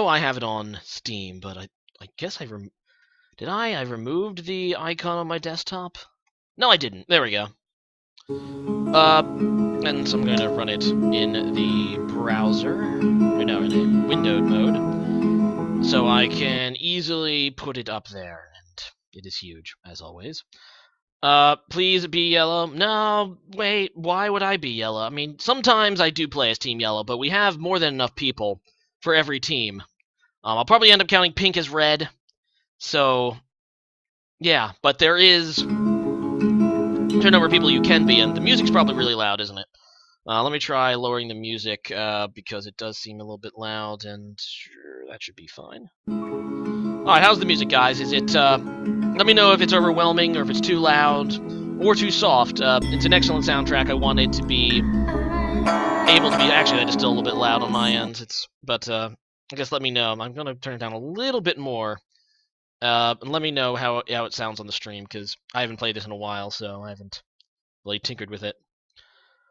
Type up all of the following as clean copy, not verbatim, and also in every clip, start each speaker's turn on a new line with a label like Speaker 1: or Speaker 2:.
Speaker 1: know I have it on Steam, but I guess did I? I removed the icon on my desktop? No, I didn't. There we go. And so I'm going to run it in the browser. No, in a windowed mode. So I can easily put it up there, and it is huge, as always. Please be yellow. No, wait, why would I be yellow? I mean, sometimes I do play as Team Yellow, but we have more than enough people for every team. I'll probably end up counting pink as red. So, yeah, but there is a certain number of people you can be, and the music's probably really loud, isn't it? Let me try lowering the music, because it does seem a little bit loud, and sure, that should be fine. Alright, how's the music, guys? Is it, let me know if it's overwhelming, or if it's too loud, or too soft. It's an excellent soundtrack. I want it to be able to be, actually, that is still a little bit loud on my end, but, I guess let me know. I'm gonna turn it down a little bit more. And let me know how it sounds on the stream, because I haven't played this in a while, so I haven't really tinkered with it.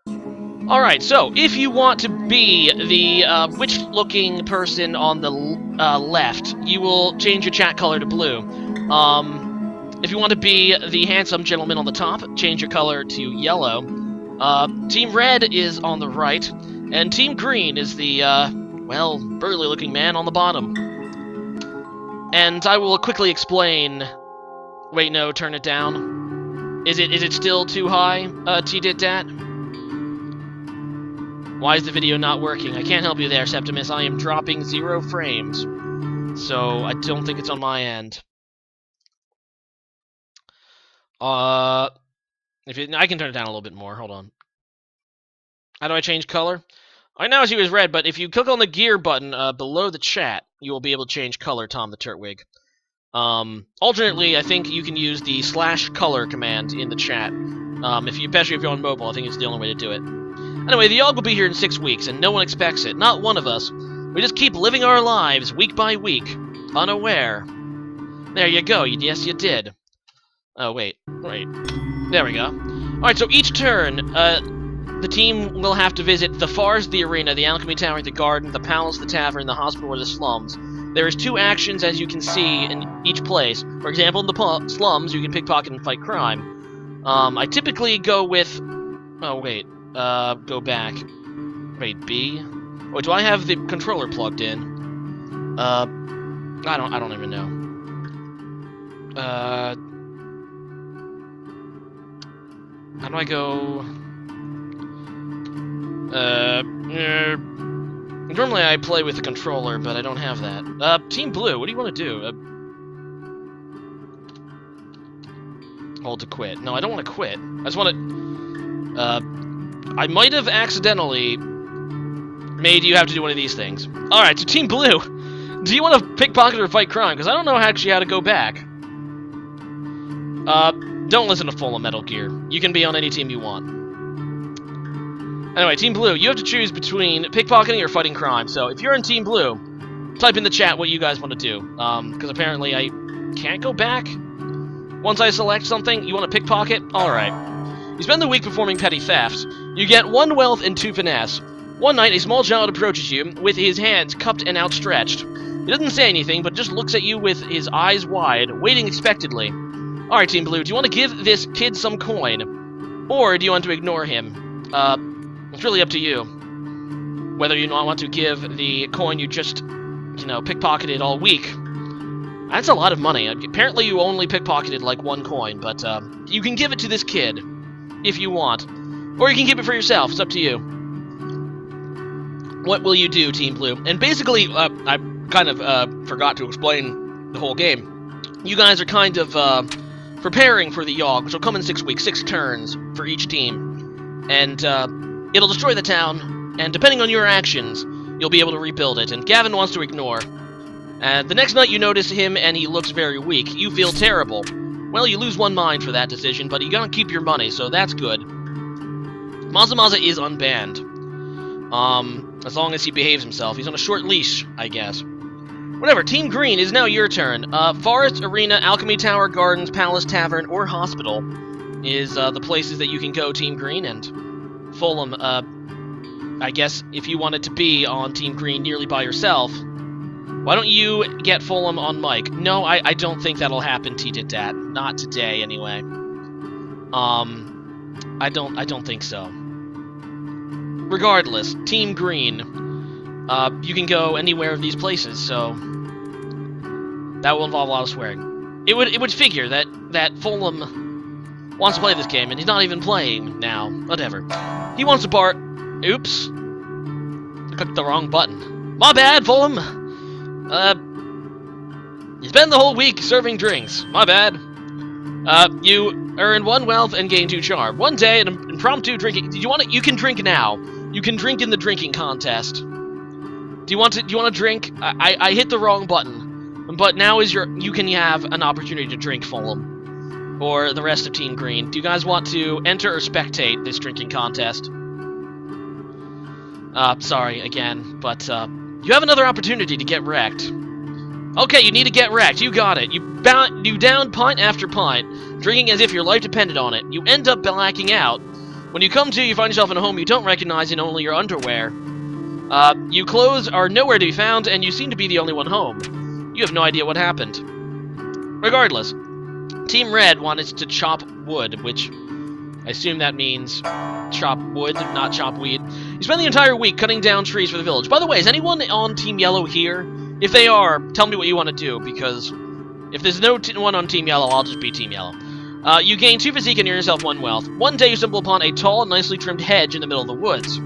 Speaker 1: Alright, so, if you want to be the witch-looking person on the left, you will change your chat color to blue. If you want to be the handsome gentleman on the top, change your color to yellow. Team Red is on the right, and Team Green is the, well, burly-looking man on the bottom. And I will quickly explain... Wait, no, turn it down. Is it still too high, T-Dit-Dat? Why is the video not working? I can't help you there, Septimus. I am dropping 0 frames. So, I don't think it's on my end. I can turn it down a little bit more. Hold on. How do I change color? I now see it as red, but if you click on the gear button below the chat, you will be able to change color, Tom the Turtwig. Alternately, I think you can use the /color command in the chat. Especially if you're on mobile, I think it's the only way to do it. Anyway, the Yawhg will be here in 6 weeks, and no one expects it. Not one of us. We just keep living our lives, week by week, unaware. There you go. Yes, you did. Oh, wait. There we go. Alright, so each turn, the team will have to visit the forest, the arena, the alchemy tower, the garden, the palace, the tavern, the hospital, or the slums. There is 2 actions, as you can see, in each place. For example, in the slums, you can pickpocket and fight crime. I typically go with... Oh, wait. Go back. Wait, B? Oh, do I have the controller plugged in? I don't even know. How do I go... Normally I play with the controller, but I don't have that. Team Blue, what do you want to do? Hold to quit. No, I don't want to quit. I just want to... I might have accidentally made you have to do one of these things. Alright, so Team Blue, do you want to pickpocket or fight crime? Because I don't know actually how to go back. Don't listen to Full Metal Gear. You can be on any team you want. Anyway, Team Blue, you have to choose between pickpocketing or fighting crime. So, if you're in Team Blue, type in the chat what you guys want to do. Because apparently I can't go back. Once I select something, you want to pickpocket? Alright. You spend the week performing petty theft. You get 1 wealth and 2 finesse. One night, a small child approaches you with his hands cupped and outstretched. He doesn't say anything, but just looks at you with his eyes wide, waiting expectantly. Alright, Team Blue, do you want to give this kid some coin? Or do you want to ignore him? It's really up to you. Whether you want to give the coin you just, pickpocketed all week. That's a lot of money. Apparently you only pickpocketed like 1 coin, but you can give it to this kid if you want. Or you can keep it for yourself. It's up to you. What will you do, Team Blue? And basically, I kind of forgot to explain the whole game. You guys are kind of preparing for the Yawhg, which will come in 6 weeks, 6 turns for each team. And it'll destroy the town, and depending on your actions, you'll be able to rebuild it. And Gavin wants to ignore. The next night you notice him, and he looks very weak. You feel terrible. Well, you lose 1 mind for that decision, but you're gonna keep your money, so that's good. Mazamaza is unbanned. As long as he behaves himself. He's on a short leash, I guess. Whatever, Team Green, is now your turn. Forest, arena, alchemy tower, gardens, palace, tavern, or hospital is the places that you can go, Team Green, and Fulham, I guess if you wanted to be on Team Green nearly by yourself, Why don't you get Fulham on mic? No, I don't think that'll happen, T-Dit-Dat. Not today, anyway. I don't think so. Regardless, Team Green, you can go anywhere of these places, so that will involve a lot of swearing. It would figure that Fulham wants to play this game, and he's not even playing now. Whatever. He wants to bark. Oops. I clicked the wrong button. My bad, Fulham. You spend the whole week serving drinks. My bad. You earn 1 wealth and gain 2 charm. One day, an impromptu drinking. You can drink now. You can drink in the drinking contest. Do you want to drink? I hit the wrong button, but now you can have an opportunity to drink, Fulham, or the rest of Team Green. Do you guys want to enter or spectate this drinking contest? Sorry again, but you have another opportunity to get wrecked. Okay, you need to get wrecked. You got it. You down pint after pint, drinking as if your life depended on it. You end up blacking out. When you come to, you find yourself in a home you don't recognize in only your underwear. Your clothes are nowhere to be found, and you seem to be the only one home. You have no idea what happened. Regardless, Team Red wanted to chop wood, which I assume that means chop wood, not chop weed. You spend the entire week cutting down trees for the village. By the way, is anyone on Team Yellow here? If they are, tell me what you want to do, because if there's no one on Team Yellow, I'll just be Team Yellow. You gain 2 physique and earn yourself 1 wealth. One day you stumble upon a tall, nicely trimmed hedge in the middle of the woods.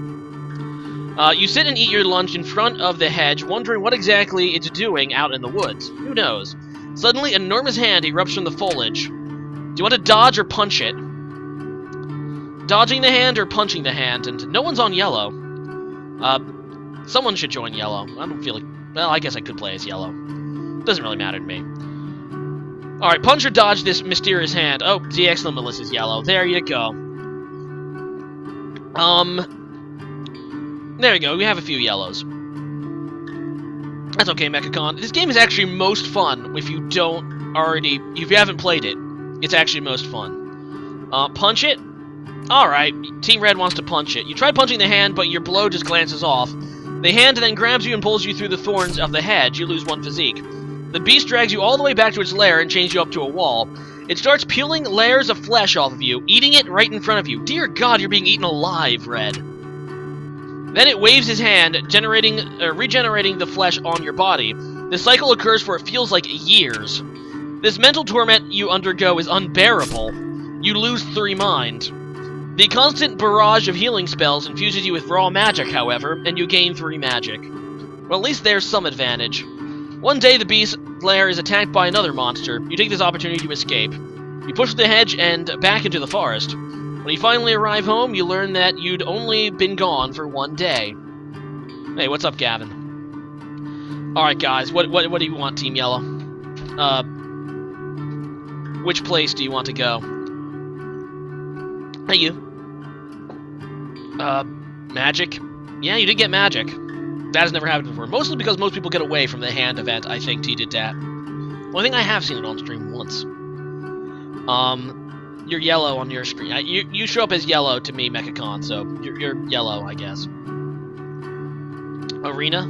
Speaker 1: You sit and eat your lunch in front of the hedge, wondering what exactly it's doing out in the woods. Who knows? Suddenly, an enormous hand erupts from the foliage. Do you want to dodge or punch it? Dodging the hand or punching the hand, and no one's on Yellow. Someone should join Yellow. I don't feel like... Well, I guess I could play as Yellow. Doesn't really matter to me. Alright, punch or dodge this mysterious hand. Oh, DX Limitless is Yellow. There you go. There we go. We have a few Yellows. That's okay, Mechacon. This game is actually most fun if you haven't played it. It's actually most fun. Punch it? Alright, Team Red wants to punch it. You try punching the hand, but your blow just glances off. The hand then grabs you and pulls you through the thorns of the hedge. You lose 1 physique. The beast drags you all the way back to its lair and chains you up to a wall. It starts peeling layers of flesh off of you, eating it right in front of you. Dear God, you're being eaten alive, Red. Then it waves his hand, regenerating the flesh on your body. This cycle occurs for it feels like years. This mental torment you undergo is unbearable. You lose 3 mind. The constant barrage of healing spells infuses you with raw magic, however, and you gain 3 magic. Well, at least there's some advantage. One day, the beast's lair is attacked by another monster. You take this opportunity to escape. You push the hedge and back into the forest. When you finally arrive home, you learn that you'd only been gone for 1 day. Hey, what's up, Gavin? Alright, guys, what do you want, Team Yellow? Which place do you want to go? Hey, you. Magic? Yeah, you did get magic. That has never happened before. Mostly because most people get away from the hand event, I think T-Dit-Dat. Well, I think I have seen it on stream once. You're Yellow on your screen. You show up as Yellow to me, Mechacon, so you're Yellow, I guess. Arena?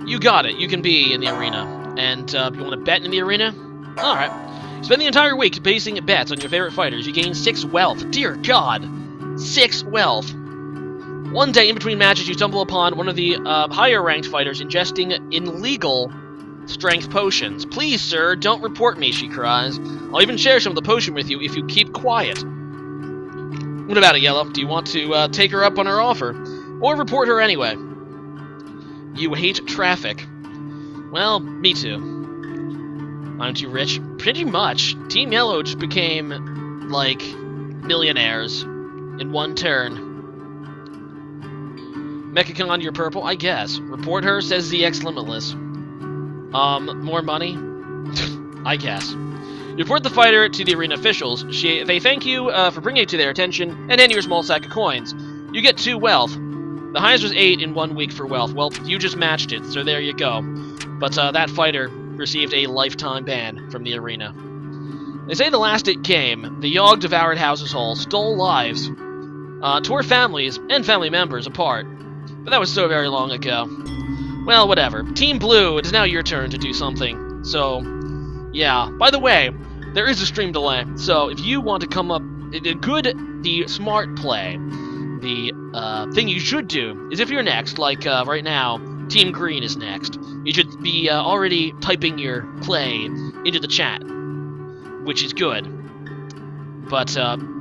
Speaker 1: You got it. You can be in the arena. And, you want to bet in the arena? Alright. You spend the entire week basing bets on your favorite fighters. You gain 6 wealth. Dear God! 6 wealth. One day, in between matches, you stumble upon one of the higher-ranked fighters ingesting illegal strength potions. Please, sir, don't report me, she cries. I'll even share some of the potion with you if you keep quiet. What about it, Yellow? Do you want to take her up on her offer? Or report her anyway? You hate traffic. Well, me too. Aren't you rich? Pretty much. Team Yellow just became, like, millionaires in 1 turn. Mechacon, you're purple? I guess. Report her, says ZX Limitless. More money? I guess. You report the fighter to the arena officials. They thank you for bringing it to their attention, and hand you a small sack of coins. You get 2 wealth. The highest was 8 in 1 week for wealth. Well, you just matched it, so there you go. But that fighter received a lifetime ban from the arena. They say the last game, the Yawhg devoured houses whole, stole lives, tore families and family members apart. But that was so very long ago. Well, whatever. Team Blue, it is now your turn to do something. So, yeah. By the way, there is a stream delay, so if you want to come up... the smart play, the thing you should do, is if you're next, like right now, Team Green is next, you should be already typing your play into the chat, which is good. But,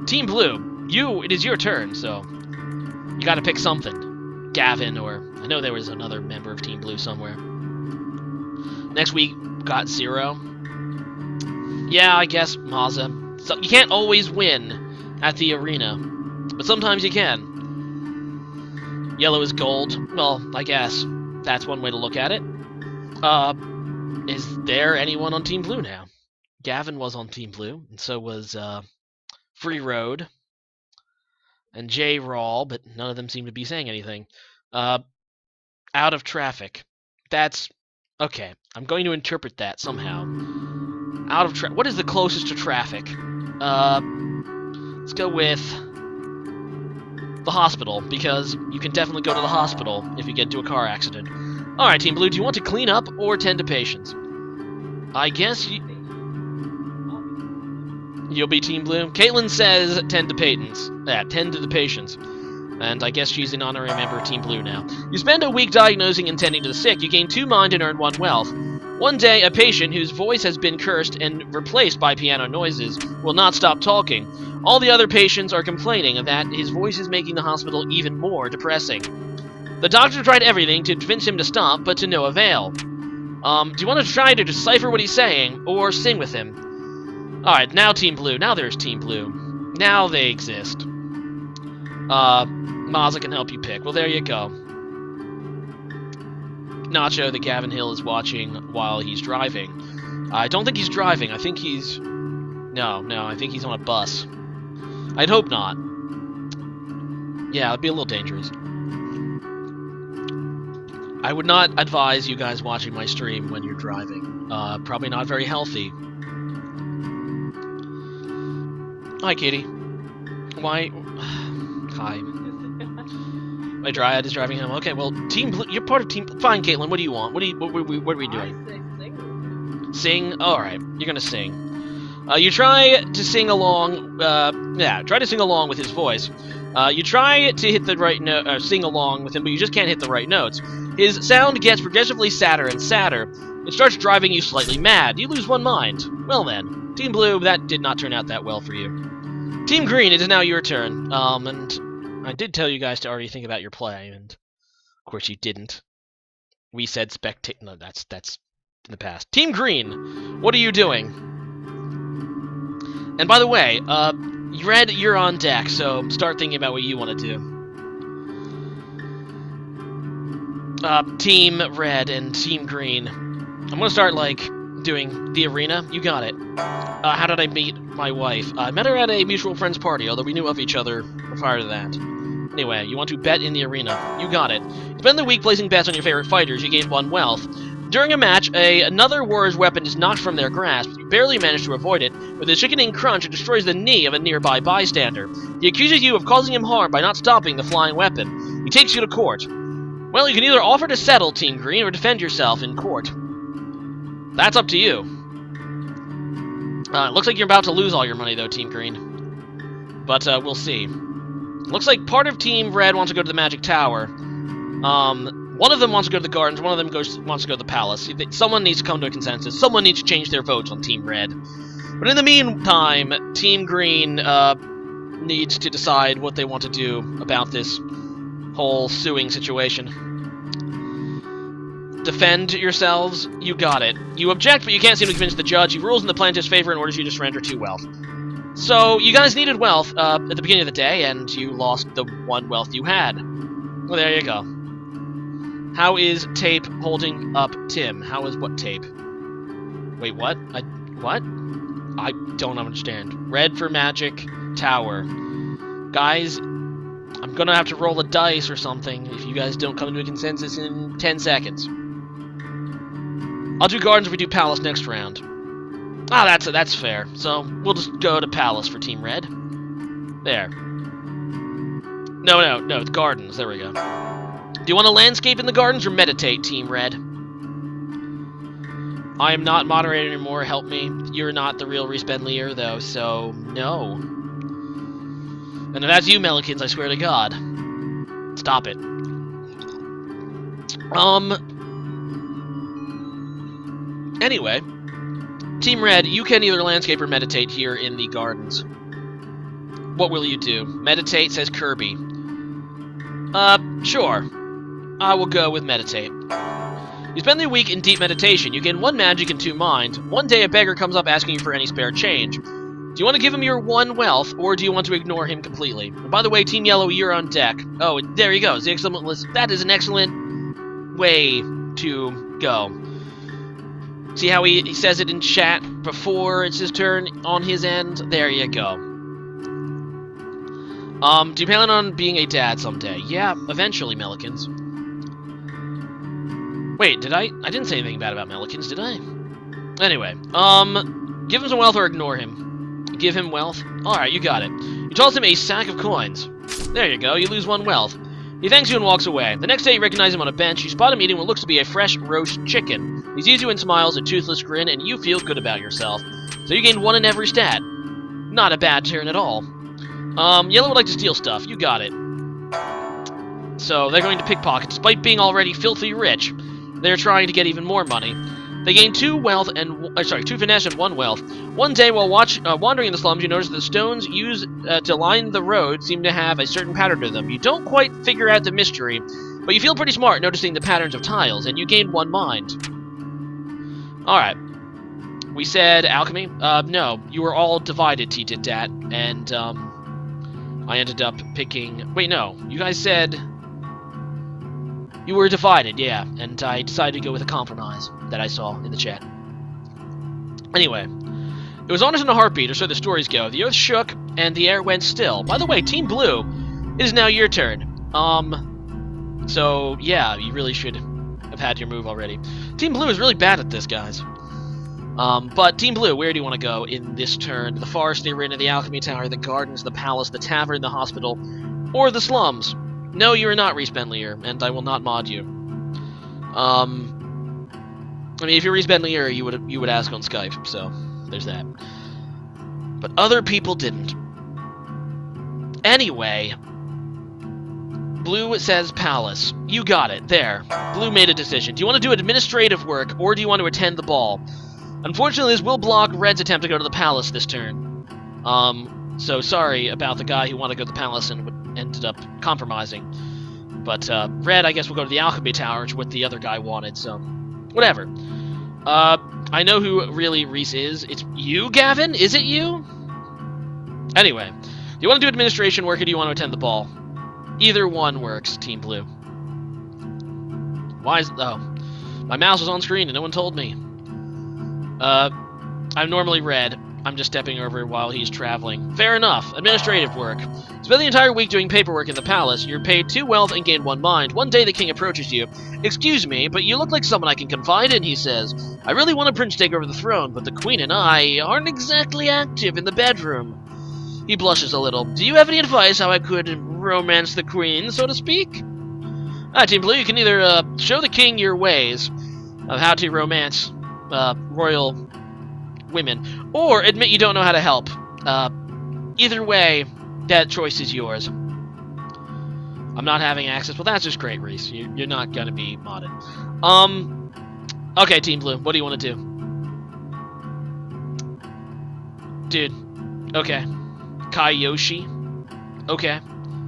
Speaker 1: Team Blue, it is your turn, so you gotta pick something. Gavin, or I know there was another member of Team Blue somewhere. Next week, got 0. Yeah, I guess, Mazza. So you can't always win at the arena, but sometimes you can. Yellow is gold. Well, I guess that's one way to look at it. Is there anyone on Team Blue now? Gavin was on Team Blue, and so was, Free Road and J. Rawl, but none of them seem to be saying anything. Out of traffic. That's... okay, I'm going to interpret that somehow. Out of traffic. What is the closest to traffic? Let's go with the hospital, because you can definitely go to the hospital if you get into a car accident. Alright, Team Blue, do you want to clean up or tend to patients? I guess you'll be Team Blue. Caitlin says tend to patients. Yeah, tend to the patients. And I guess she's an honorary member of Team Blue now. You spend a week diagnosing and tending to the sick. You gain 2 mind and earn 1 wealth. One day, a patient whose voice has been cursed and replaced by piano noises will not stop talking. All the other patients are complaining that his voice is making the hospital even more depressing. The doctor tried everything to convince him to stop, but to no avail. Do you want to try to decipher what he's saying, or sing with him? Alright, now Team Blue. Now there's Team Blue. Now they exist. Mazza can help you pick. Well, there you go. Nacho, the Gavin Hill is watching while he's driving. I don't think he's driving. I think he's... No, I think he's on a bus. I'd hope not. Yeah, it'd be a little dangerous. I would not advise you guys watching my stream when you're driving. Probably not very healthy. Hi, Kitty. Why? Hi. My Dryad is driving home. Okay, well, Team Blue, you're part of Team... Fine, Caitlin, what do you want? What are we doing? Sing? Alright, you're gonna sing. You try to sing along, try to sing along with his voice. You try to hit the right note, sing along with him, but you just can't hit the right notes. His sound gets progressively sadder and sadder. It starts driving you slightly mad. You lose 1 mind. Well then, Team Blue, that did not turn out that well for you. Team Green, it is now your turn. And I did tell you guys to already think about your play, and of course you didn't. We said spectate. No, that's in the past. Team Green, what are you doing? And by the way, Red, you're on deck, so start thinking about what you want to do. Team Red and Team Green. I'm gonna start, like, doing the arena. You got it. How did I meet my wife? I met her at a mutual friend's party, although we knew of each other prior to that. Anyway, you want to bet in the arena. You got it. You spend the week placing bets on your favorite fighters. You gain 1 wealth. During a match, another warrior's weapon is knocked from their grasp. You barely manage to avoid it. With a sickening crunch, it destroys the knee of a nearby bystander. He accuses you of causing him harm by not stopping the flying weapon. He takes you to court. Well, you can either offer to settle, Team Green, or defend yourself in court. That's up to you. It looks like you're about to lose all your money, though, Team Green. But, we'll see. Looks like part of Team Red wants to go to the Magic Tower. One of them wants to go to the Gardens, one of them wants to go to the Palace. Someone needs to come to a consensus. Someone needs to change their votes on Team Red. But in the meantime, Team Green needs to decide what they want to do about this whole suing situation. Defend yourselves? You got it. You object, but you can't seem to convince the judge. He rules in the plaintiff's favor and orders you to surrender 2 wealth. So, you guys needed wealth at the beginning of the day, and you lost the 1 wealth you had. Well, there you go. How is Tape holding up Tim? How is what Tape? Wait, what? What? I don't understand. Red for Magic Tower. Guys, I'm gonna have to roll a dice or something if you guys don't come to a consensus in 10 seconds. I'll do Gardens if we do Palace next round. Ah, that's fair. So, we'll just go to Palace for Team Red. There. No, it's Gardens. There we go. Do you want to landscape in the gardens or meditate, Team Red? I am not moderator anymore, help me. You're not the real Reese Benlier, though, so no. And if that's you, Melikins, I swear to God. Stop it. Anyway. Team Red, you can either landscape or meditate here in the gardens. What will you do? Meditate, says Kirby. Sure. I will go with meditate. You spend the week in deep meditation. You gain 1 magic and 2 mind. One day a beggar comes up asking you for any spare change. Do you want to give him your 1 wealth, or do you want to ignore him completely? And by the way, Team Yellow, you're on deck. Oh, there he goes. That is an excellent way to go. See how he says it in chat before it's his turn on his end? There you go. Do you plan on being a dad someday? Yeah, eventually, Melikins. Wait, did I didn't say anything bad about Melikins, did I? Anyway, give him some wealth or ignore him. Give him wealth? Alright, you got it. You toss him a sack of coins. There you go, you lose 1 wealth. He thanks you and walks away. The next day you recognize him on a bench. You spot him eating what looks to be a fresh roast chicken. He sees you and smiles, a toothless grin, and you feel good about yourself. So you gain 1 in every stat. Not a bad turn at all. Yellow would like to steal stuff. You got it. So they're going to pickpocket. Despite being already filthy rich, they're trying to get even more money. They gain 2 wealth and 2 finesse and 1 wealth. One day while wandering in the slums, you notice that the stones used to line the road seem to have a certain pattern to them. You don't quite figure out the mystery, but you feel pretty smart noticing the patterns of tiles, and you gain 1 mind. Alright. We said alchemy? No. You were all divided, T-Tit-Dat, and, I ended up picking... Wait, no. You guys said... You were divided, yeah, and I decided to go with a compromise that I saw in the chat. Anyway, it was honest in a heartbeat, or so the stories go. The earth shook, and the air went still. By the way, Team Blue, it is now your turn. So, yeah, you really should have had your move already. Team Blue is really bad at this, guys. But Team Blue, where do you want to go in this turn? The forest, the arena, the alchemy tower, the gardens, the palace, the tavern, the hospital, or the slums? No, you are not Reese Benlier, and I will not mod you. I mean, if you're Reese Benlier, you would ask on Skype, so there's that. But other people didn't. Anyway, Blue says palace. You got it. There. Blue made a decision. Do you want to do administrative work, or do you want to attend the ball? Unfortunately, this will block Red's attempt to go to the palace this turn. So sorry about the guy who wanted to go to the palace and ended up compromising. But, Red, I guess, will go to the alchemy tower, which is what the other guy wanted, so... Whatever. I know who really Reese is. It's you, Gavin? Is it you? Anyway. Do you want to do administration work, or do you want to attend the ball? Either one works, Team Blue. Why is... Oh. My mouse was on screen and no one told me. I'm normally Red. I'm just stepping over while he's traveling. Fair enough. Administrative work. Spend the entire week doing paperwork in the palace. You're paid 2 wealth and gain 1 mind. One day the king approaches you. Excuse me, but you look like someone I can confide in, he says. I really want a prince to take over the throne, but the queen and I aren't exactly active in the bedroom. He blushes a little. Do you have any advice how I could romance the queen, so to speak? Team Blue, you can either show the king your ways of how to romance royal women, or admit you don't know how to help. Either way, that choice is yours. I'm not having access. Well, that's just great, Reese. You're not gonna be modded. Okay, Team Blue, what do you want to do? Dude. Okay. Kaiyoshi. Okay.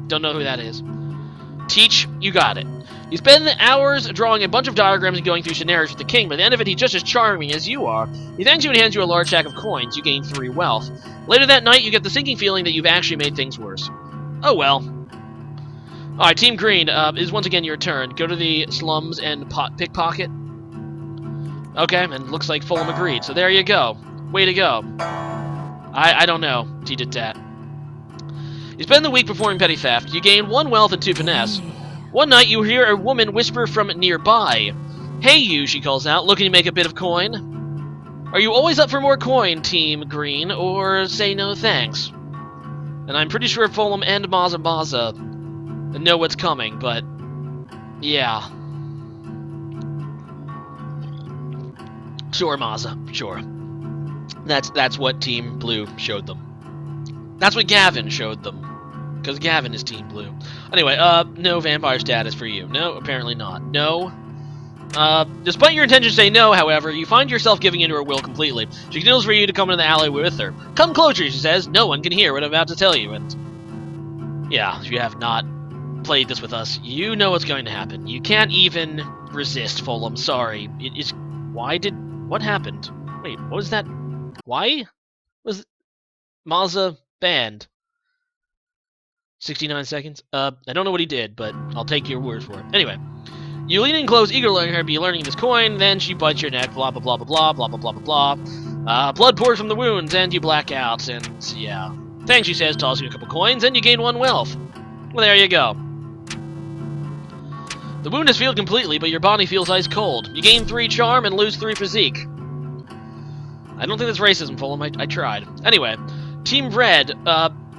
Speaker 1: Don't know who that is. Teach, you got it. You spend hours drawing a bunch of diagrams and going through scenarios with the king. By the end of it, he's just as charming as you are. He thanks you and hands you a large sack of coins. You gain 3 wealth. Later that night, you get the sinking feeling that you've actually made things worse. Oh well. Alright, Team Green, is once again your turn. Go to the slums and pickpocket. Okay, and looks like Fulham agreed. So there you go. Way to go. I don't know. He did that. You spend the week performing petty theft. You gain 1 wealth and 2 finesse. One night, you hear a woman whisper from nearby. Hey, you, she calls out, looking to make a bit of coin. Are you always up for more coin, Team Green, or say no thanks? And I'm pretty sure Fulham and Maza know what's coming, but Yeah. Sure, Mazza. Sure. That's what Team Blue showed them. That's what Gavin showed them. Because Gavin is Team Blue. Anyway, no vampire status for you. No, apparently not. No. Despite your intention to say no, however, you find yourself giving in to her will completely. She signals for you to come into the alley with her. Come closer, she says. No one can hear what I'm about to tell you, and... yeah, if you have not played this with us, you know what's going to happen. You can't even resist, Fulham. Sorry. It is... why did... what happened? Wait, what was that? Why was Mazza banned? 69 seconds? I don't know what he did, but I'll take your word for it. Anyway, you lean in close, eager to learn her be learning this coin, then she bites your neck, blah blah blah blah blah blah blah blah blah. Blood pours from the wounds, and you black out, and yeah. Thanks, she says, tossing you a couple coins, and you gain 1 wealth. Well, there you go. The wound has healed completely, but your body feels ice cold. You gain 3 charm and lose 3 physique. I don't think that's racism, Fulham. I tried. Anyway, Team Red,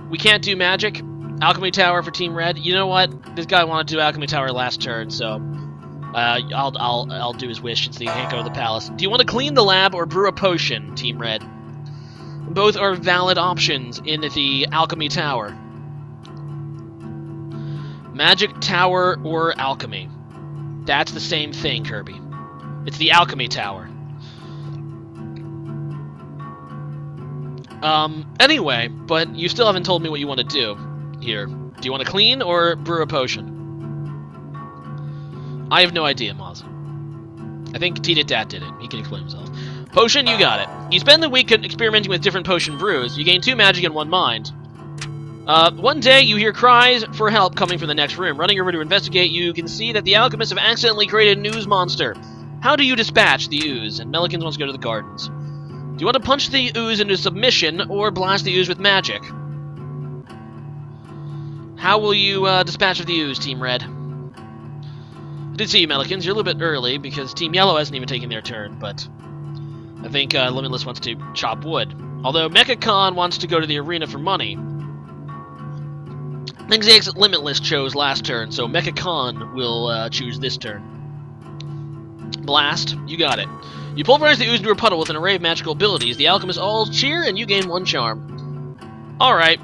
Speaker 1: we can't do magic. Alchemy Tower for Team Red. You know what? This guy wanted to do Alchemy Tower last turn, so I'll do his wish since he can't go to the palace. Do you want to clean the lab or brew a potion, Team Red? Both are valid options in the Alchemy Tower. Magic Tower or Alchemy. That's the same thing, Kirby. It's the Alchemy Tower. Anyway, but you still haven't told me what you want to do here. Do you want to clean or brew a potion? I have no idea, Maz. I think T-Dat did it. He can explain himself. Potion, you got it. You spend the week experimenting with different potion brews. You gain 2 magic and 1 mind. One day, you hear cries for help coming from the next room. Running over to investigate, you can see that the alchemists have accidentally created an ooze monster. How do you dispatch the ooze? And Melikins wants to go to the gardens. Do you want to punch the ooze into submission, or blast the ooze with magic? How will you dispatch of the ooze, Team Red? I did see you, Melikins. You're a little bit early, because Team Yellow hasn't even taken their turn, but I think Limitless wants to chop wood. Although Mecha Khan wants to go to the arena for money. Exex Limitless chose last turn, so Mecha Khan will choose this turn. Blast, you got it. You pulverize the ooze into a puddle with an array of magical abilities. The alchemists all cheer, and you gain 1 charm. Alright,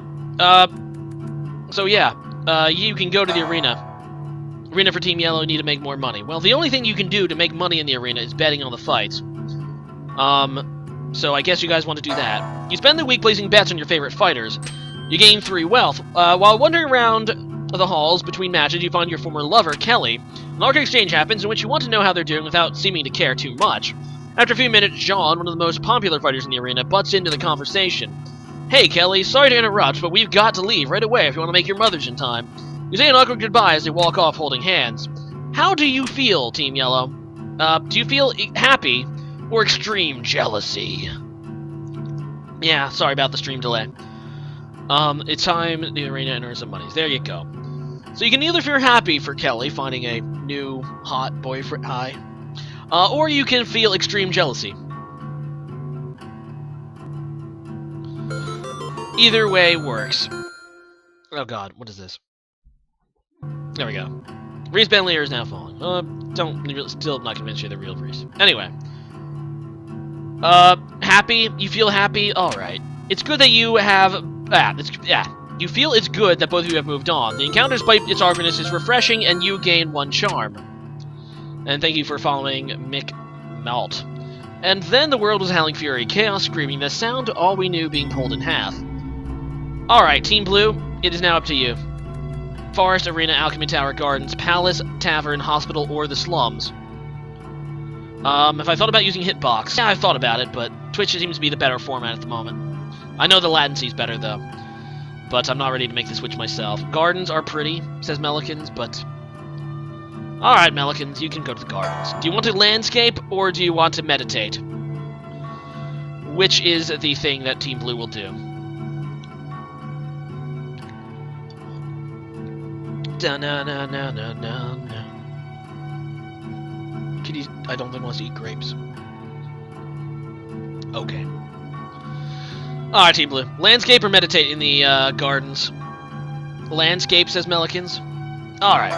Speaker 1: so yeah, you can go to the arena. Arena for Team Yellow, need to make more money. Well, the only thing you can do to make money in the arena is betting on the fights. So I guess you guys want to do that. You spend the week placing bets on your favorite fighters. You gain 3 wealth. While wandering around the halls between matches, you find your former lover, Kelly. An awkward exchange happens in which you want to know how they're doing without seeming to care too much. After a few minutes, John, one of the most popular fighters in the arena, butts into the conversation. Hey, Kelly, sorry to interrupt, but we've got to leave right away if you want to make your mother's in time. You say an awkward goodbye as they walk off holding hands. How do you feel, Team Yellow? Do you feel happy or extreme jealousy? Yeah, sorry about the stream delay. It's time the arena enters some monies. There you go. So you can either feel happy for Kelly finding a new hot boyfriend, or you can feel extreme jealousy. Either way works. Oh god, what is this? There we go. Reese Benlier is now falling. Still not convinced you're the real Reese. Anyway. Happy? You feel happy? Alright. It's good that you have... You feel it's good that both of you have moved on. The encounter, despite its awkwardness, is refreshing, and you gain 1 charm. And thank you for following Mick Malt. And then the world was howling fury, chaos screaming, the sound all we knew being pulled in half. Alright, Team Blue, it is now up to you. Forest, Arena, Alchemy Tower, Gardens, Palace, Tavern, Hospital, or the Slums. If I thought about using Hitbox? Yeah, I thought about it, but Twitch seems to be the better format at the moment. I know the latency's better, though. But I'm not ready to make the switch myself. Gardens are pretty, says Melikins, but... Alright, Melikins, you can go to the gardens. Do you want to landscape, or do you want to meditate? Which is the thing that Team Blue will do. Da-na-na-na-na-na-na. Kitty, I don't think wants to eat grapes. Okay. Alright, Team Blue. Landscape or meditate in the gardens? Landscape, says Melikins. Alright.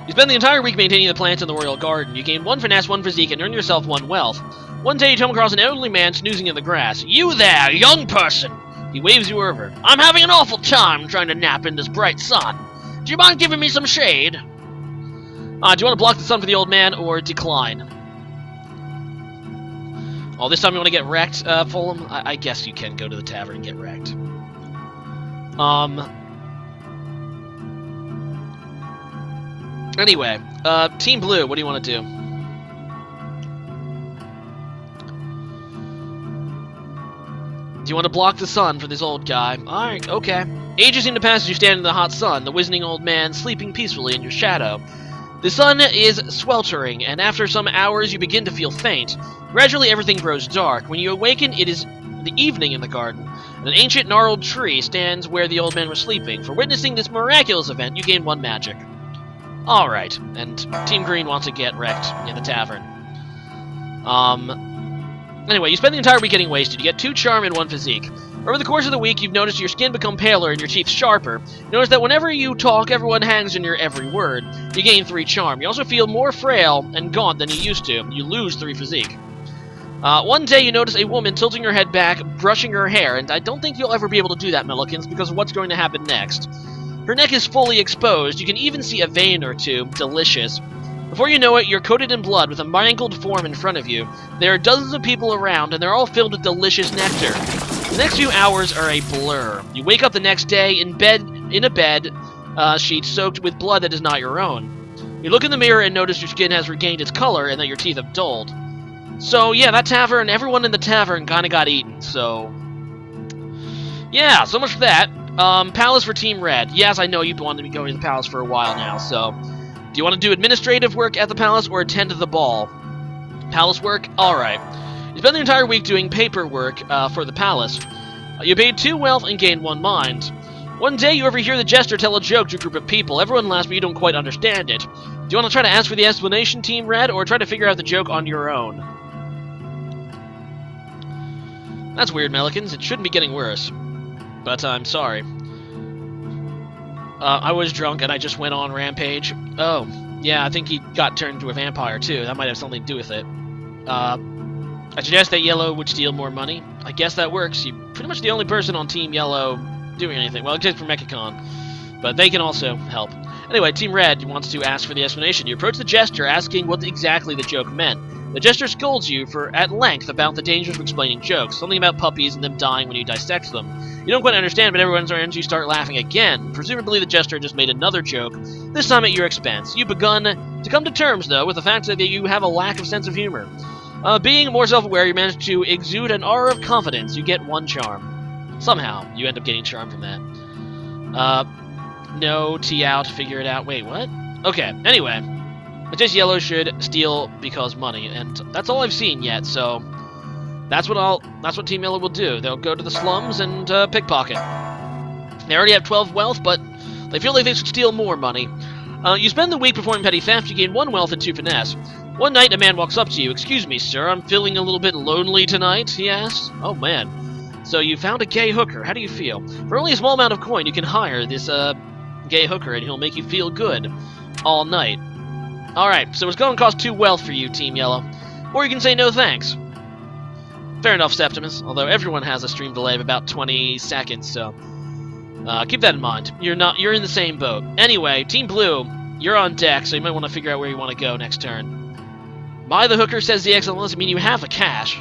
Speaker 1: You spend the entire week maintaining the plants in the royal garden. You gain 1 finesse, 1 physique, and earn yourself 1 wealth. One day you come across an elderly man snoozing in the grass. You there, young person! He waves you over. I'm having an awful time trying to nap in this bright sun. Do you mind giving me some shade? Do you want to block the sun for the old man, or decline? Oh, this time you want to get wrecked, Fulham? I guess you can go to the tavern and get wrecked. Anyway, Team Blue, what do you want to do? Do you want to block the sun for this old guy? Alright, okay. Ages seem to pass as you stand in the hot sun, the wizened old man sleeping peacefully in your shadow. The sun is sweltering, and after some hours you begin to feel faint. Gradually everything grows dark. When you awaken, it is the evening in the garden. An ancient gnarled tree stands where the old man was sleeping. For witnessing this miraculous event, you gain 1 magic. Alright, and Team Green wants to get wrecked in the tavern. Anyway, you spend the entire week getting wasted. You get 2 charm and 1 physique. Over the course of the week, you've noticed your skin become paler and your teeth sharper. You notice that whenever you talk, everyone hangs on your every word. You gain 3 charm. You also feel more frail and gaunt than you used to. You lose 3 physique. One day you notice a woman tilting her head back, brushing her hair, and I don't think you'll ever be able to do that, Millikins, because of what's going to happen next. Her neck is fully exposed. You can even see a vein or two. Delicious. Before you know it, you're coated in blood with a mangled form in front of you. There are dozens of people around, and they're all filled with delicious nectar. The next few hours are a blur. You wake up the next day in a bed sheet soaked with blood that is not your own. You look in the mirror and notice your skin has regained its color and that your teeth have dulled. So, yeah, that tavern, everyone in the tavern kind of got eaten, so... Yeah, so much for that. Palace for Team Red. Yes, I know you've wanted to be going to the palace for a while now, so... Do you want to do administrative work at the palace or attend to the ball? Palace work? Alright. You spend the entire week doing paperwork for the palace. You paid 2 wealth and gained 1 mind. One day you overhear the jester tell a joke to a group of people. Everyone laughs, but you don't quite understand it. Do you want to try to ask for the explanation, Team Red, or try to figure out the joke on your own? That's weird, Millikins. It shouldn't be getting worse. But I'm sorry. I was drunk and I just went on rampage. Oh, yeah, I think he got turned into a vampire too. That might have something to do with it. I suggest that Yellow would steal more money. I guess that works. You're pretty much the only person on Team Yellow doing anything. Well, except for Mechacon. But they can also help. Anyway, Team Red wants to ask for the explanation. You approach the jester asking what exactly the joke meant. The jester scolds you at length about the dangers of explaining jokes. Something about puppies and them dying when you dissect them. You don't quite understand, but everyone's around you start laughing again. Presumably the jester just made another joke, this time at your expense. You've begun to come to terms, though, with the fact that you have a lack of sense of humor. Being more self-aware, you manage to exude an aura of confidence. You get 1 charm. Somehow, you end up getting charm from that. No, T out, figure it out. Wait, what? Okay, anyway. It's just Yellow should steal because money, and that's all I've seen yet, so... That's what Team Yellow will do. They'll go to the slums and pickpocket. They already have 12 wealth, but they feel like they should steal more money. You spend the week performing petty theft. You gain 1 wealth and 2 finesse. One night, a man walks up to you. Excuse me, sir, I'm feeling a little bit lonely tonight, he asks. Oh, man. So you found a gay hooker. How do you feel? For only a small amount of coin, you can hire this gay hooker, and he'll make you feel good all night. Alright, so it's going to cost 2 wealth for you, Team Yellow. Or you can say no thanks. Fair enough, Septimus, although everyone has a stream delay of about 20 seconds, so keep that in mind. You're in the same boat. Anyway, Team Blue, you're on deck, so you might want to figure out where you want to go next turn. Buy the hooker, says the excellent list. I mean, you have the cash.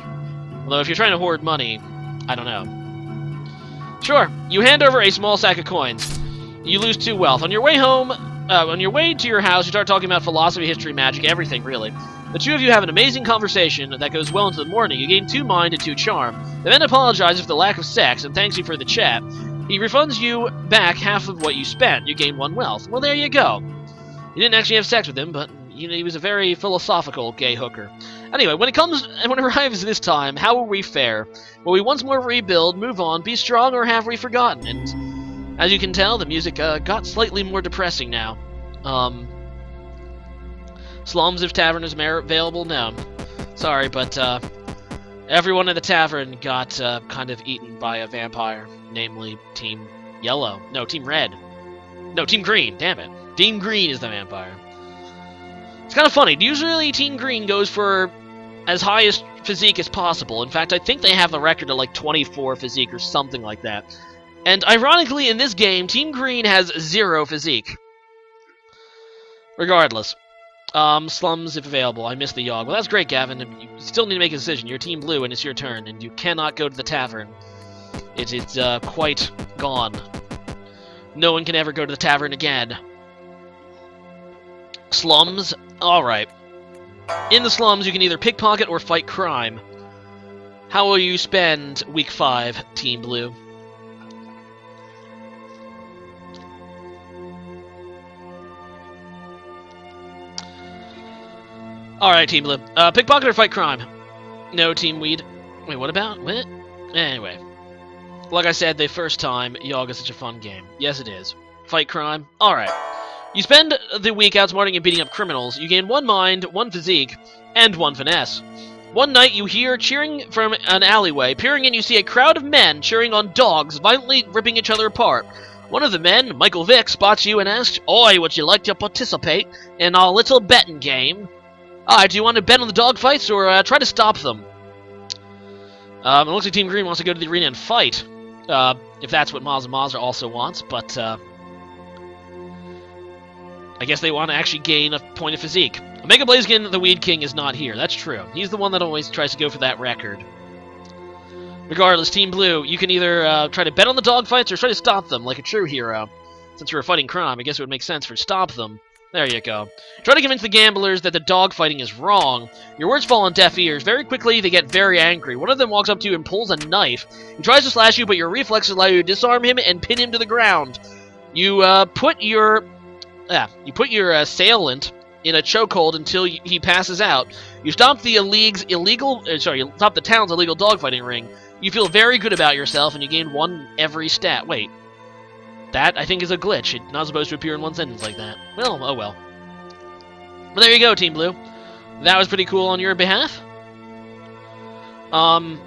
Speaker 1: Although if you're trying to hoard money, I don't know. Sure, you hand over a small sack of coins. You lose 2 wealth. On your way home, on your way to your house, you start talking about philosophy, history, magic, everything, really. The 2 of you have an amazing conversation that goes well into the morning. You gain 2 mind and 2 charm. The man apologizes for the lack of sex and thanks you for the chat. He refunds you back half of what you spent. You gain 1 wealth. Well, there you go. You didn't actually have sex with him, but he was a very philosophical gay hooker. Anyway, when it arrives this time, how will we fare? Will we once more rebuild, move on, be strong, or have we forgotten? And as you can tell, the music got slightly more depressing now. Slums if tavern is available? No. Sorry, but everyone in the tavern got kind of eaten by a vampire, namely Team Yellow. No, Team Red. No, Team Green, damn it. Team Green is the vampire. It's kind of funny. Usually Team Green goes for as high as physique as possible. In fact, I think they have the record of like 24 physique or something like that. And ironically, in this game, Team Green has 0 physique. Regardless. Slums if available. I missed the Yawhg. Well, that's great, Gavin. You still need to make a decision. You're Team Blue, and it's your turn, and you cannot go to the tavern. It's quite gone. No one can ever go to the tavern again. Slums? Alright. In the slums, you can either pickpocket or fight crime. How will you spend Week 5, Team Blue? Alright, Team Blue. Pickpocket or fight crime? No, Team Weed. Wait, what about? What? Anyway. Like I said the first time, Yawhg is such a fun game. Yes, it is. Fight crime? Alright. You spend the week outsmarting and beating up criminals. You gain 1 mind, 1 physique, and 1 finesse. One night, you hear cheering from an alleyway. Peering in, you see a crowd of men cheering on dogs, violently ripping each other apart. One of the men, Michael Vick, spots you and asks, "Oi, would you like to participate in our little betting game?" Do you want to bet on the dog fights or try to stop them? It looks like Team Green wants to go to the arena and fight. If that's what Mazza also wants, but I guess they want to actually gain a point of physique. Omega Blaziken, the Weed King, is not here. That's true. He's the one that always tries to go for that record. Regardless, Team Blue, you can either try to bet on the dogfights or try to stop them like a true hero. Since you're fighting crime, I guess it would make sense for stop them. There you go. Try to convince the gamblers that the dogfighting is wrong. Your words fall on deaf ears. Very quickly, they get very angry. One of them walks up to you and pulls a knife. He tries to slash you, but your reflexes allow you to disarm him and pin him to the ground. You put your assailant in a chokehold until he passes out. You stop the stop the town's illegal dogfighting ring. You feel very good about yourself, and you gain 1 every stat. Wait. That, I think, is a glitch. It's not supposed to appear in one sentence like that. Well, oh well. But there you go, Team Blue. That was pretty cool on your behalf. I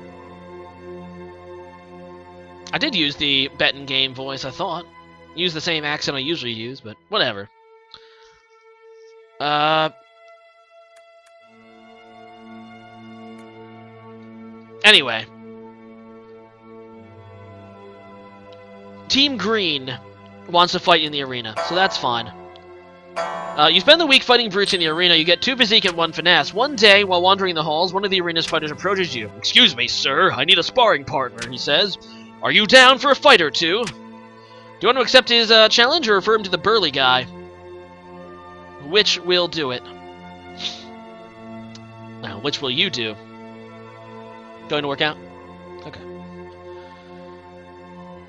Speaker 1: did use the betting game voice, I thought. Use the same accent I usually use, but whatever. Anyway. Team Green wants to fight in the arena, so that's fine. You spend the week fighting brutes in the arena. You get 2 physique and 1 finesse. One day, while wandering the halls, one of the arena's fighters approaches you. "Excuse me, sir. I need a sparring partner," he says. "Are you down for a fight or two?" Do you want to accept his challenge or refer him to the burly guy? Which will do it? Now, which will you do? Going to work out? Okay.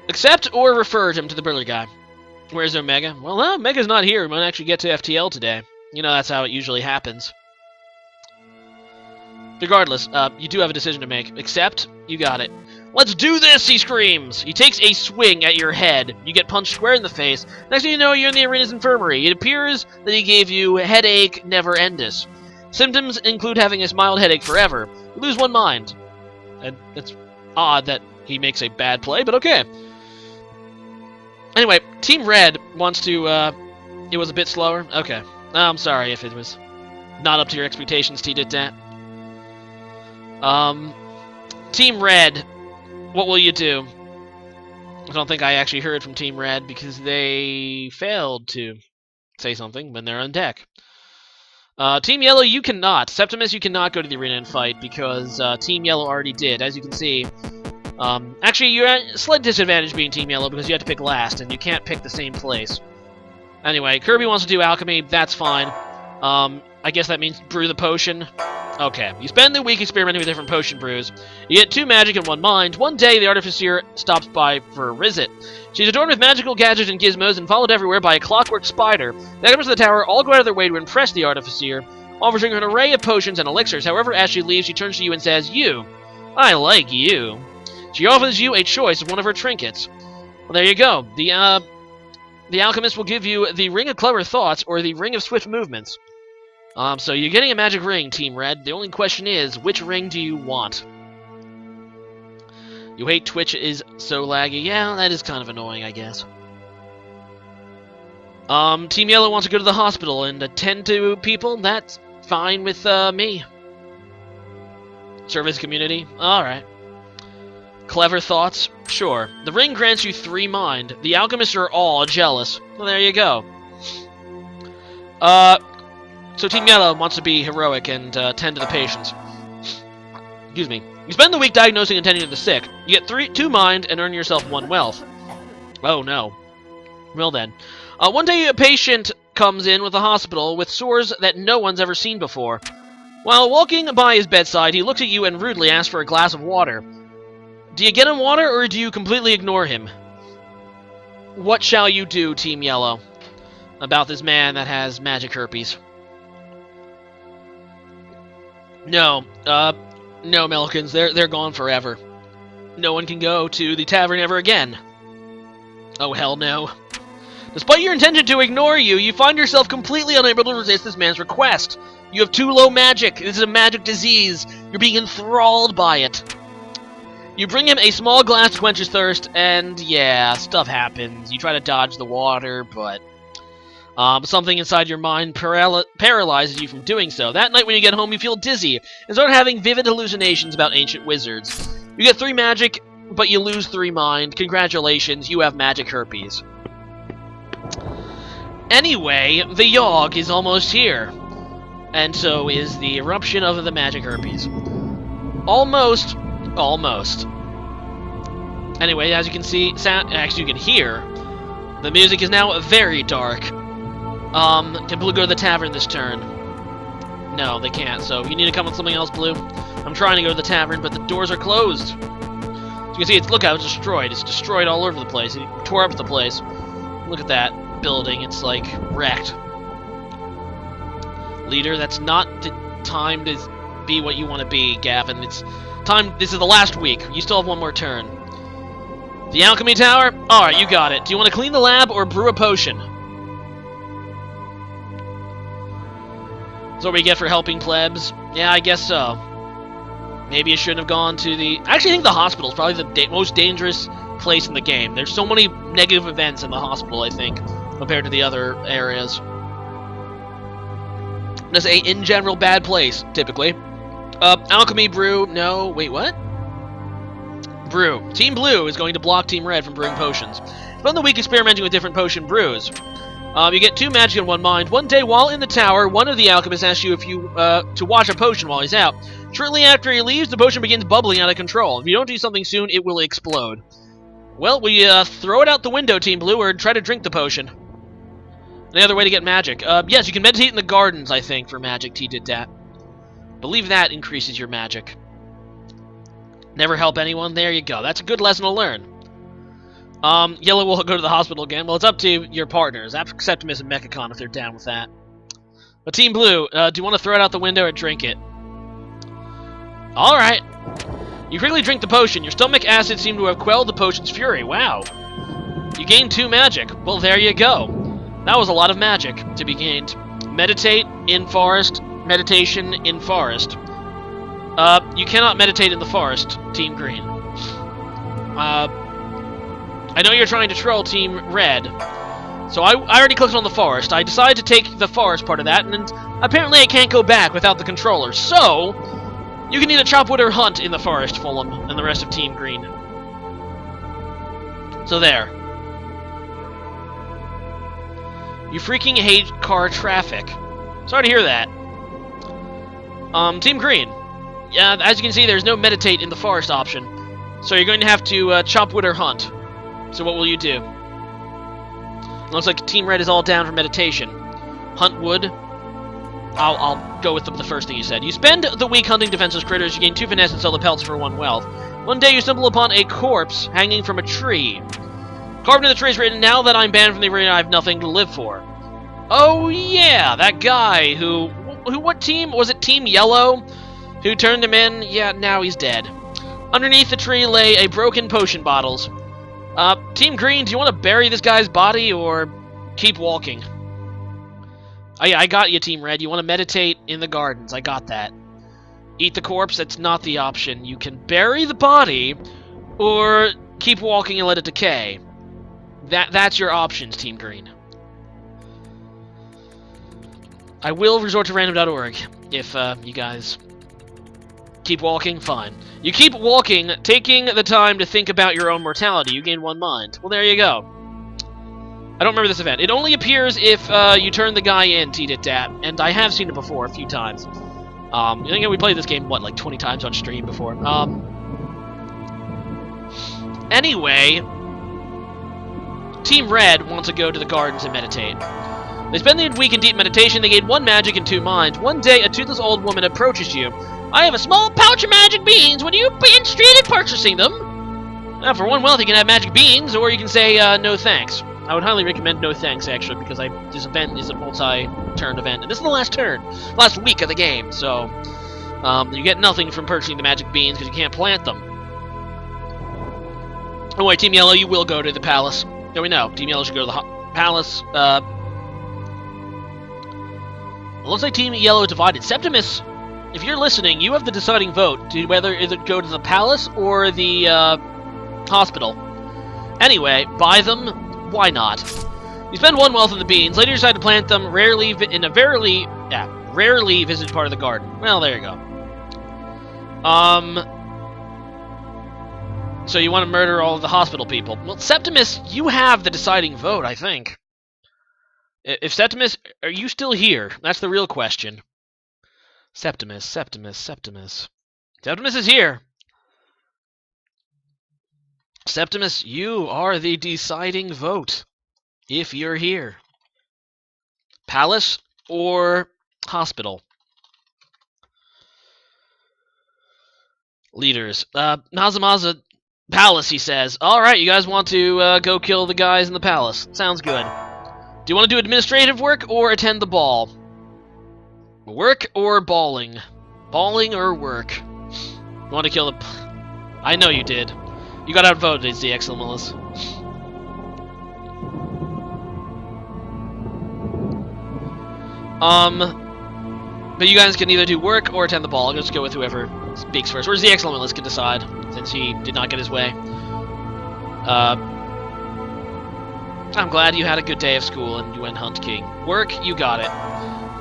Speaker 1: Accept or refer him to the burly guy. Where's Omega? Well, Omega's not here. We might actually get to FTL today. You know, that's how it usually happens. Regardless, you do have a decision to make. Accept? You got it. "Let's do this!" he screams. He takes a swing at your head. You get punched square in the face. Next thing you know, you're in the arena's infirmary. It appears that he gave you headache never endus. Symptoms include having a mild headache forever. You lose 1 mind. And it's odd that he makes a bad play, but okay. Anyway, Team Red wants to, it was a bit slower? Okay. I'm sorry if it was not up to your expectations, T-Dit-Dat. Team Red, what will you do? I don't think I actually heard from Team Red because they failed to say something when they're on deck. Team Yellow, you cannot. Septimus, you cannot go to the arena and fight because Team Yellow already did. As you can see, actually, you're at a slight disadvantage being Team Yellow because you have to pick last, and you can't pick the same place. Anyway, Kirby wants to do alchemy. That's fine. I guess that means brew the potion. Okay. You spend the week experimenting with different potion brews. You get 2 magic and 1 mind. One day, the Artificer stops by for a visit. She's adorned with magical gadgets and gizmos and followed everywhere by a clockwork spider. The items of the tower all go out of their way to impress the Artificer, offering her an array of potions and elixirs. However, as she leaves, she turns to you and says, "You. I like you." She offers you a choice of one of her trinkets. Well, there you go. The alchemist will give you the Ring of Clever Thoughts or the Ring of Swift Movements. So you're getting a magic ring, Team Red. The only question is, which ring do you want? You hate Twitch is so laggy. Yeah, that is kind of annoying, I guess. Team Yellow wants to go to the hospital and attend to people. That's fine with me. Service community? Alright. Clever thoughts? Sure. The ring grants you 3 mind. The alchemists are all jealous. Well, there you go. So Team Yellow wants to be heroic and tend to the patients. Excuse me. You spend the week diagnosing and tending to the sick. You get 2 mind and earn yourself 1 wealth. Oh, no. Well then. One day a patient comes in with a hospital with sores that no one's ever seen before. While walking by his bedside, he looks at you and rudely asks for a glass of water. Do you get him water, or do you completely ignore him? What shall you do, Team Yellow, about this man that has magic herpes? No, no, Melkins, they're gone forever. No one can go to the tavern ever again. Oh, hell no. Despite your intention to ignore you, you find yourself completely unable to resist this man's request. You have too low magic. This is a magic disease. You're being enthralled by it. You bring him a small glass to quench his thirst, and yeah, stuff happens. You try to dodge the water, but something inside your mind paralyzes you from doing so. That night when you get home, you feel dizzy and start having vivid hallucinations about ancient wizards. You get 3 magic, but you lose 3 mind. Congratulations, you have magic herpes. Anyway, the Yawhg is almost here. And so is the eruption of the magic herpes. Almost. Anyway, as you can see, actually you can hear, the music is now very dark. Can Blue go to the tavern this turn? No, they can't, so you need to come with something else, Blue. I'm trying to go to the tavern, but the doors are closed. As you can see, look how it's destroyed. It's destroyed all over the place. It tore up the place. Look at that building, it's like wrecked. Leader, that's not the time to be what you want to be, Gavin. It's time. This is the last week. You still have 1 more turn. The alchemy tower? Alright, you got it. Do you want to clean the lab or brew a potion? That's what we get for helping plebs. Yeah, I guess so. Maybe you shouldn't have gone to the... I actually think the hospital is probably the most dangerous place in the game. There's so many negative events in the hospital, I think, compared to the other areas. Just a, in general, bad place, typically. Alchemy brew, no, wait, what? Brew. Team Blue is going to block Team Red from brewing potions. Spend the week experimenting with different potion brews. You get 2 magic and 1 mind. One day, while in the tower, one of the alchemists asks you if you to wash a potion while he's out. Shortly after he leaves, the potion begins bubbling out of control. If you don't do something soon, it will explode. Well, we throw it out the window, Team Blue, or try to drink the potion. Any other way to get magic? Yes, you can meditate in the gardens, I think, for magic. T did that. Believe that increases your magic. Never help anyone? There you go. That's a good lesson to learn. Yellow will go to the hospital again. Well, it's up to your partners. Septimus and Mechacon if they're down with that. But Team Blue, do you want to throw it out the window or drink it? Alright. You quickly drink the potion. Your stomach acid seemed to have quelled the potion's fury. Wow. You gained 2 magic. Well, there you go. That was a lot of magic to be gained. Meditate in forest. Meditation in forest. You cannot meditate in the forest, Team Green. I know you're trying to troll Team Red. So I already clicked on the forest. I decided to take the forest part of that, and apparently I can't go back without the controller. So, you can either chop wood or hunt in the forest, Fulham, and the rest of Team Green. So there. You freaking hate car traffic. Sorry to hear that. Team Green. Yeah, as you can see, there's no meditate in the forest option. So you're going to have to chop wood or hunt. So what will you do? Looks like Team Red is all down for meditation. Hunt wood. I'll go with the first thing you said. You spend the week hunting defenseless critters. You gain 2 finesse and sell the pelts for 1 wealth. One day you stumble upon a corpse hanging from a tree. Carved in the tree is written, "Now that I'm banned from the arena, I have nothing to live for." Oh yeah, that guy who what team? Was it Team Yellow who turned him in? Yeah, now he's dead. Underneath the tree lay a broken potion bottles. Team Green, do you want to bury this guy's body or keep walking? I got you, Team Red. You want to meditate in the gardens. I got that. Eat the corpse, that's not the option. You can bury the body or keep walking and let it decay. That's your options, Team Green. I will resort to random.org if you guys keep walking. Fine. You keep walking, taking the time to think about your own mortality. You gain 1 mind. Well, there you go. I don't remember this event. It only appears if you turn the guy in, T-dit-dat, and I have seen it before a few times. I think we played this game, what, like 20 times on stream before. Anyway, Team Red wants to go to the gardens and meditate. They spend the week in deep meditation. They gain 1 magic and 2 minds. One day, a toothless old woman approaches you. I have a small pouch of magic beans. Would you be interested in purchasing them? For 1 wealth, you can have magic beans, or you can say no thanks. I would highly recommend no thanks, actually, because this event is a multi-turn event, and this is the last turn, last week of the game, so you get nothing from purchasing the magic beans because you can't plant them. Oh wait, Team Yellow, you will go to the palace. No, we know. Team Yellow should go to the palace. It looks like Team Yellow is divided. Septimus, if you're listening, you have the deciding vote to whether either go to the palace or the hospital. Anyway, buy them. Why not? You spend 1 wealth on the beans. Later you decide to plant them. Rarely visited part of the garden. Well, there you go. So you want to murder all of the hospital people? Well, Septimus, you have the deciding vote, I think. If Septimus, are you still here? That's the real question. Septimus. Septimus is here. Septimus, you are the deciding vote. If you're here. Palace or hospital? Leaders. Mazamaza, palace, he says. Alright, you guys want to go kill the guys in the palace. Sounds good. Do you want to do administrative work or attend the ball? Work or balling? Balling or work? You want to kill the... I know you did. You got outvoted, it's the excellent Willis. But you guys can either do work or attend the ball. I'll just go with whoever speaks first. Whereas the excellent Willis can decide, since he did not get his way. I'm glad you had a good day of school and you went Hunt King. Work, you got it.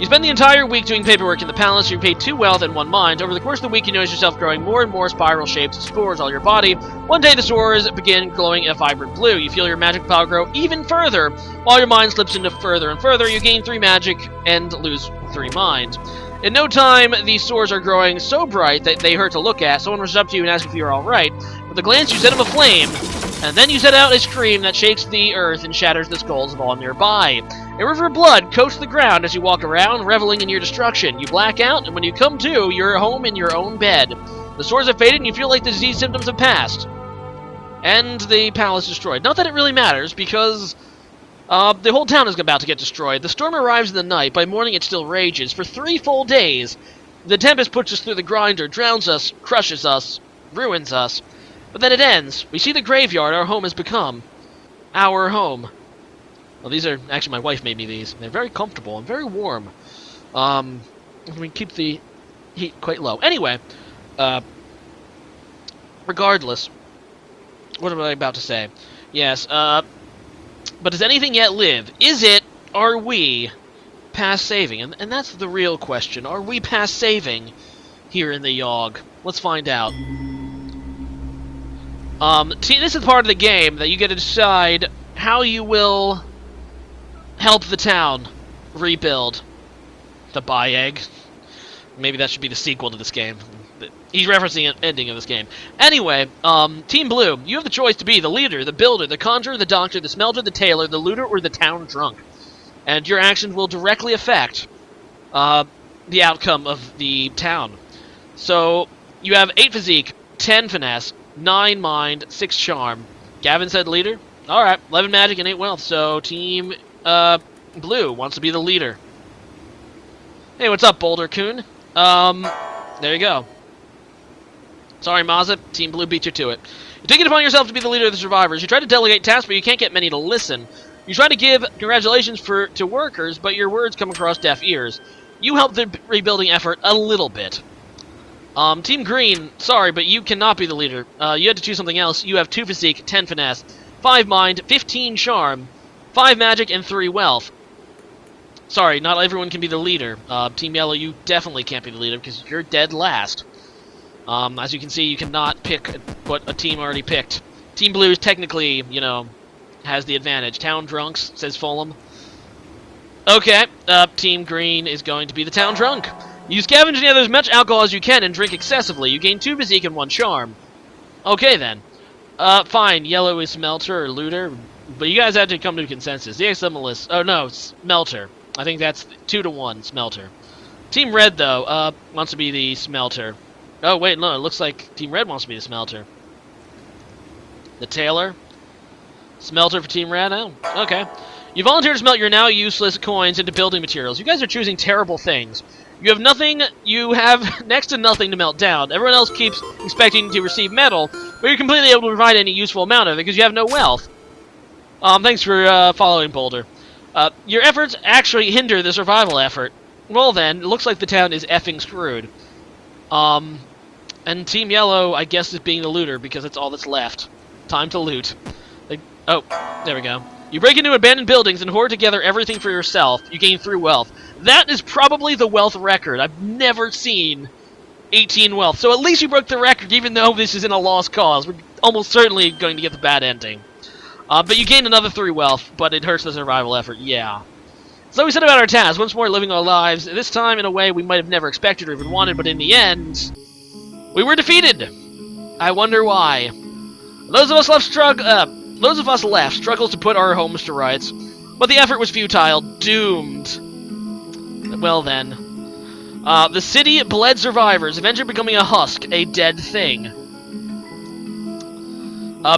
Speaker 1: You spend the entire week doing paperwork in the palace. You're paid 2 wealth and 1 mind. Over the course of the week, you notice yourself growing more and more spiral shapes of spores all your body. One day, the spores begin glowing a vibrant blue. You feel your magic power grow even further, while your mind slips into further and further. You gain 3 magic and lose 3 mind. In no time, these swords are growing so bright that they hurt to look at. Someone rushes up to you and asks if you're alright. With a glance, you set them aflame, and then you set out a scream that shakes the earth and shatters the skulls of all nearby. A river of blood coats the ground as you walk around, reveling in your destruction. You black out, and when you come to, you're home in your own bed. The sores have faded, and you feel like the disease symptoms have passed. And the palace destroyed. Not that it really matters, because the whole town is about to get destroyed. The storm arrives in the night. By morning, it still rages. For 3 full days, the tempest puts us through the grinder, drowns us, crushes us, ruins us. But then it ends. We see the graveyard our home has become. Our home. Well, these are... Actually, my wife made me these. They're very comfortable and very warm. We keep the heat quite low. Anyway, regardless, what am I about to say? Yes, but does anything yet live? Is it... Are we past saving? And that's the real question. Are we past saving here in the Yawhg? Let's find out. This is part of the game that you get to decide how you will help the town rebuild. The Yawhg. Maybe that should be the sequel to this game. He's referencing an ending of this game. Anyway, Team Blue, you have the choice to be the leader, the builder, the conjurer, the doctor, the smelter, the tailor, the looter, or the town drunk. And your actions will directly affect the outcome of the town. So, you have 8 physique, 10 finesse, 9 mind, 6 charm. Gavin said leader? Alright, 11 magic and 8 wealth, so Team Blue wants to be the leader. Hey, what's up, Boulder Coon? There you go. Sorry, Mazza, Team Blue beat you to it. You take it upon yourself to be the leader of the survivors. You try to delegate tasks, but you can't get many to listen. You try to give congratulations to workers, but your words come across deaf ears. You help the rebuilding effort a little bit. Team Green, sorry, but you cannot be the leader. You had to choose something else. You have 2 physique, 10 finesse, 5 mind, 15 charm, 5 magic, and 3 wealth. Sorry, not everyone can be the leader. Team Yellow, you definitely can't be the leader because you're dead last. As you can see, you cannot pick what a team already picked. Team Blue is technically, you know, has the advantage. Town Drunks, says Fulham. Okay, Team Green is going to be the Town Drunk. You scavenge together as much alcohol as you can and drink excessively. You gain 2 physique and 1 charm. Okay, then. Fine. Yellow is Smelter or Looter, but you guys have to come to a consensus. The XMList. Oh, no, Smelter. I think that's 2 to 1, Smelter. Team Red, though, wants to be the Smelter. Oh, wait, no, it looks like Team Red wants to be the Smelter. The Tailor. Smelter for Team Red? Oh, okay. You volunteer to smelt your now useless coins into building materials. You guys are choosing terrible things. You have nothing, you have next to nothing to melt down. Everyone else keeps expecting to receive metal, but you're completely able to provide any useful amount of it because you have no wealth. Thanks for following, Boulder. Your efforts actually hinder the survival effort. Well then, it looks like the town is effing screwed. And Team Yellow, I guess, is being the looter because it's all that's left. Time to loot. Oh, there we go. You break into abandoned buildings and hoard together everything for yourself. You gain 3 wealth. That is probably the wealth record. I've never seen 18 wealth. So at least you broke the record, even though this is in a lost cause. We're almost certainly going to get the bad ending. But you gained another 3 wealth, but it hurts the survival effort. Yeah. So we set about our task, once more living our lives, this time in a way we might have never expected or even wanted, but in the end, we were defeated. I wonder why. Those of us left struggled to put our homes to rights, but the effort was futile, doomed. Well then. The city bled survivors, eventually becoming a husk, a dead thing.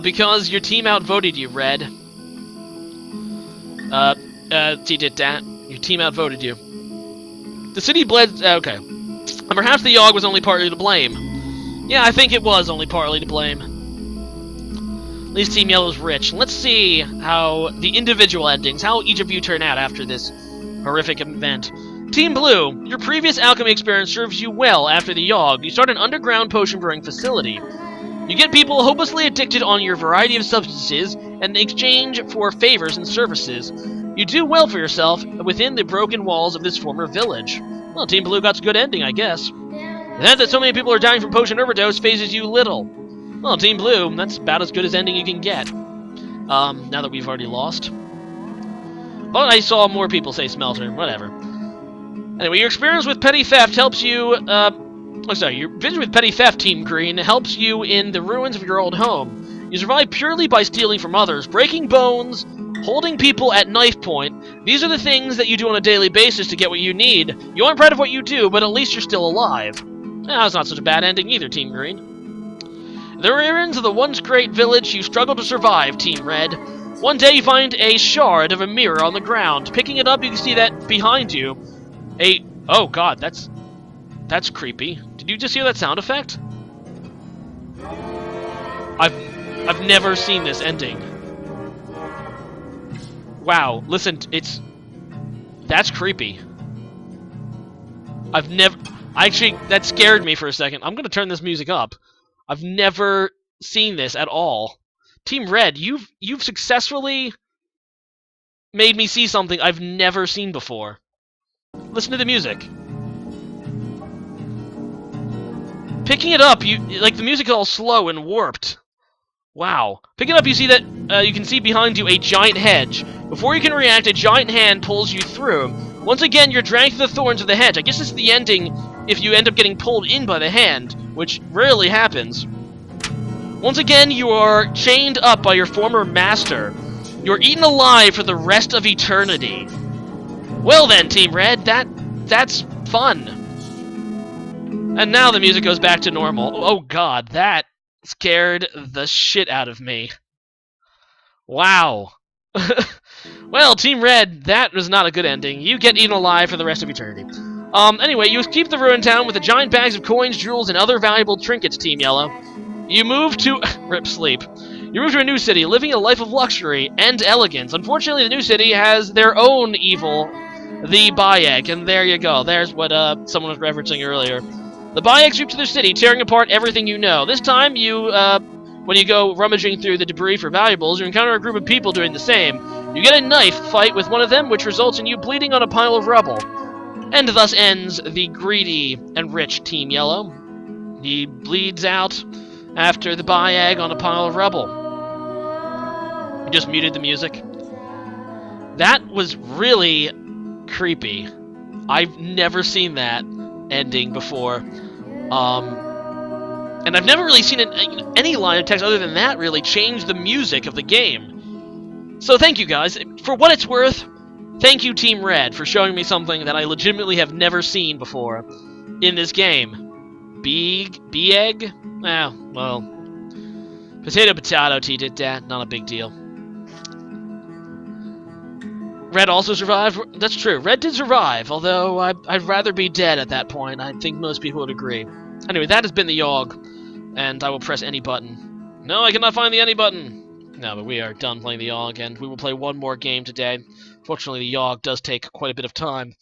Speaker 1: Because your team outvoted you, Red. Your team outvoted you. The city bled... okay. And perhaps the Yawhg was only partly to blame. Yeah, I think it was only partly to blame. At least Team Yellow's rich. Let's see how the individual endings, how each of you turn out after this horrific event. Team Blue, your previous alchemy experience serves you well after the Yawhg. You start an underground potion brewing facility. You get people hopelessly addicted on your variety of substances in exchange for favors and services. You do well for yourself within the broken walls of this former village. Well, Team Blue got a good ending, I guess. The fact that so many people are dying from potion overdose phases you little. Well, Team Blue, that's about as good as ending you can get. Now that we've already lost. But I saw more people say Smelter, whatever. Anyway, your experience with petty theft helps you, your vision with petty theft, Team Green, helps you in the ruins of your old home. You survive purely by stealing from others, breaking bones, holding people at knife point. These are the things that you do on a daily basis to get what you need. You aren't proud of what you do, but at least you're still alive. That's not such a bad ending either, Team Green. The ruins of the once great village you struggle to survive, Team Red. One day you find a shard of a mirror on the ground. Picking it up, you can see that behind you. Oh god, that's creepy. Did you just hear that sound effect? I've never seen this ending. Wow, listen, that's creepy. Actually, that scared me for a second. I'm gonna turn this music up. I've never seen this at all. Team Red, you've successfully made me see something I've never seen before. Listen to the music. Picking it up, the music is all slow and warped. Wow. Picking it up, you see that you can see behind you a giant hedge. Before you can react, a giant hand pulls you through. Once again, you're dragged through the thorns of the hedge. I guess this is the ending if you end up getting pulled in by the hand, which rarely happens. Once again, you are chained up by your former master. You're eaten alive for the rest of eternity. Well then, Team Red, that's fun. And now the music goes back to normal. Oh god, that scared the shit out of me. Wow. Well, Team Red, that was not a good ending. You get eaten alive for the rest of eternity. Anyway, you escape the ruined town with the giant bags of coins, jewels, and other valuable trinkets, Team Yellow. You move to... Rip sleep. You move to a new city, living a life of luxury and elegance. Unfortunately, the new city has their own evil, the Yawhg, and there you go. There's what someone was referencing earlier. The Yawhg sweep to their city, tearing apart everything you know. This time, when you go rummaging through the debris for valuables, you encounter a group of people doing the same. You get a knife fight with one of them, which results in you bleeding on a pile of rubble. And thus ends the greedy and rich Team Yellow. He bleeds out after the buy egg on a pile of rubble. You just muted the music. That was really creepy. I've never seen that ending before. And I've never really seen any line of text other than that really change the music of the game. So thank you guys. For what it's worth, thank you Team Red for showing me something that I legitimately have never seen before in this game. B-egg? Well, potato, T did that, not a big deal. Red also survived? That's true, Red did survive, although I'd rather be dead at that point. I think most people would agree. Anyway, that has been the Yawhg, and I will press any button. No, I cannot find the any button! No, but we are done playing the Yawhg, and we will play one more game today. Fortunately, the Yawhg does take quite a bit of time.